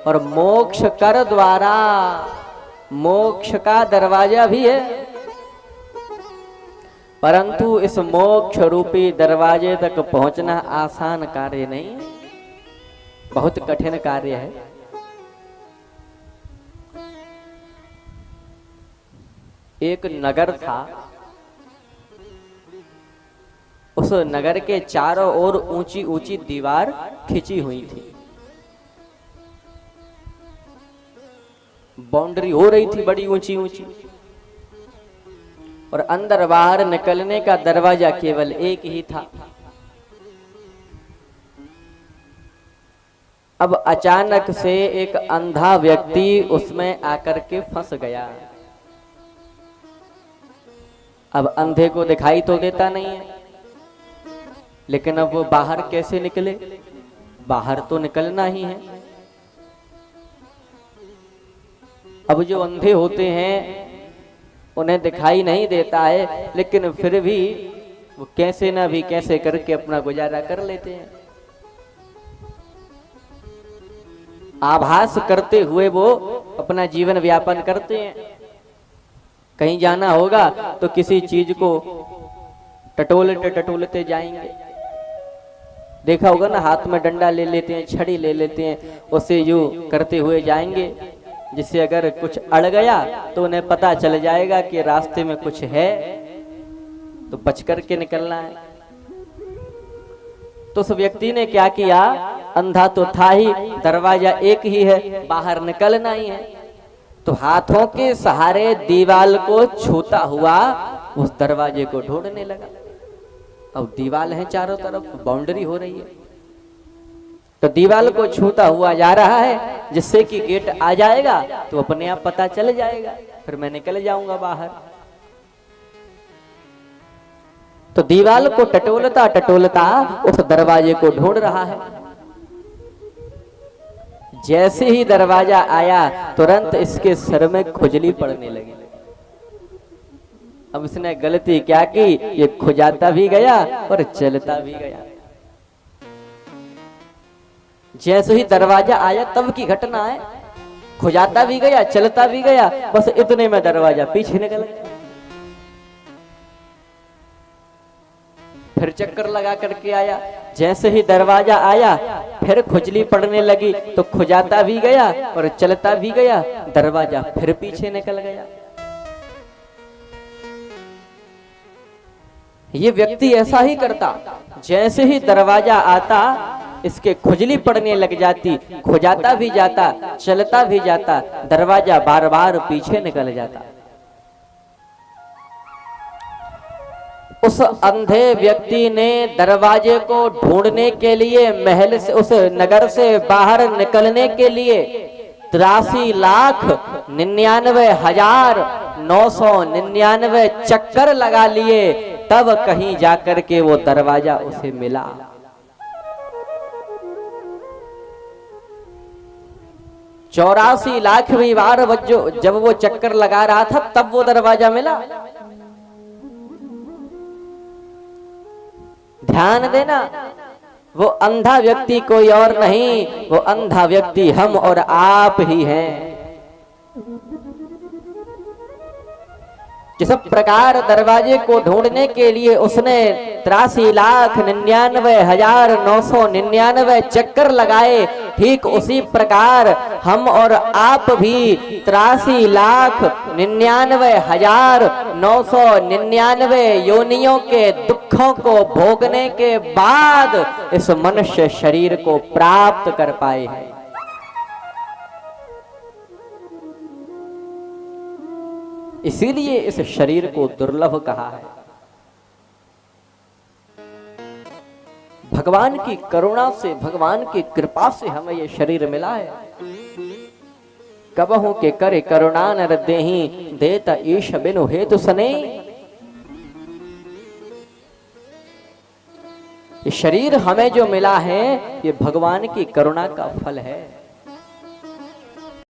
और मोक्ष कर द्वारा, मोक्ष का दरवाजा भी है, परंतु इस मोक्ष रूपी दरवाजे तक पहुंचना आसान कार्य नहीं, बहुत कठिन कार्य है। एक नगर था, उस नगर के चारों ओर ऊंची ऊंची दीवार खिंची हुई थी, बाउंड्री हो रही थी बड़ी ऊंची ऊंची, और अंदर बाहर निकलने का दरवाजा केवल एक ही था। अब अचानक से एक अंधा व्यक्ति उसमें आकर के फंस गया। अब अंधे को दिखाई तो देता नहीं है, लेकिन अब वो बाहर कैसे निकले? बाहर तो निकलना ही है। अब जो अंधे होते हैं उन्हें दिखाई नहीं देता है, लेकिन फिर भी वो कैसे ना भी कैसे करके अपना गुजारा कर लेते हैं। आभास करते हुए वो अपना जीवन व्यापन करते हैं। कहीं जाना होगा तो किसी चीज को टटोलते टटोलते जाएंगे। देखा होगा ना, हाथ में डंडा ले लेते हैं, छड़ी ले लेते हैं, उसे यूं करते हुए जाएंगे, जिससे अगर कुछ अड़ गया तो उन्हें पता चल जाएगा कि रास्ते में कुछ है, तो बच करके निकलना है। तो उस व्यक्ति ने क्या किया, अंधा तो था ही, दरवाजा एक ही है, बाहर निकलना ही है, तो हाथों के सहारे दीवाल को छूता हुआ उस दरवाजे को ढूंढने लगा। अब दीवाल है चारों तरफ, बाउंड्री हो रही है, तो दीवाल को छूता हुआ जा रहा है, जिससे कि गेट आ जाएगा तो अपने आप पता चल जाएगा, फिर मैं निकल जाऊंगा बाहर। तो दीवाल को टटोलता टटोलता उस दरवाजे को ढूंढ रहा है। जैसे ही दरवाजा आया तुरंत इसके सर में खुजली पड़ने लगी। अब इसने गलती क्या की, ये खुजाता भी गया और चलता भी गया। जैसे ही दरवाजा आया तब की घटना है, खुजाता भी गया चलता भी गया, बस इतने में दरवाजा पीछे निकल गया। फिर चक्कर लगा करके आया, जैसे ही दरवाजा आया फिर खुजली पड़ने लगी, तो खुजाता भी गया और चलता भी गया, दरवाजा फिर पीछे निकल गया। ये व्यक्ति ऐसा ही करता, जैसे ही दरवाजा आता इसके खुजली पड़ने लग जाती, खुजाता भी जाता चलता भी जाता, दरवाजा बार बार पीछे निकल जाता। उस अंधे व्यक्ति ने दरवाजे को ढूंढने के लिए, महल से, उस नगर से बाहर निकलने के लिए 83,99,999 चक्कर लगा लिए, तब कहीं जाकर के वो दरवाजा उसे मिला। चौरासी लाख भी बार जब वो चक्कर लगा रहा था तब वो दरवाजा मिला। ध्यान देना, वो अंधा व्यक्ति कोई और नहीं, वो अंधा व्यक्ति हम और आप ही हैं। जिस प्रकार दरवाजे को ढूंढने के लिए उसने 83,99,999 चक्कर लगाए, ठीक उसी प्रकार हम और आप भी 83,99,999 योनियों के दुखों को भोगने के बाद इस मनुष्य शरीर को प्राप्त कर पाए हैं। इसीलिए इस शरीर को दुर्लभ कहा है। भगवान की करुणा से, भगवान की कृपा से हमें ये शरीर मिला है। कबहू के करे करुणा नर देहि, देता ईश बिनु हेतु सने। ये शरीर हमें जो मिला है ये भगवान की करुणा का फल है।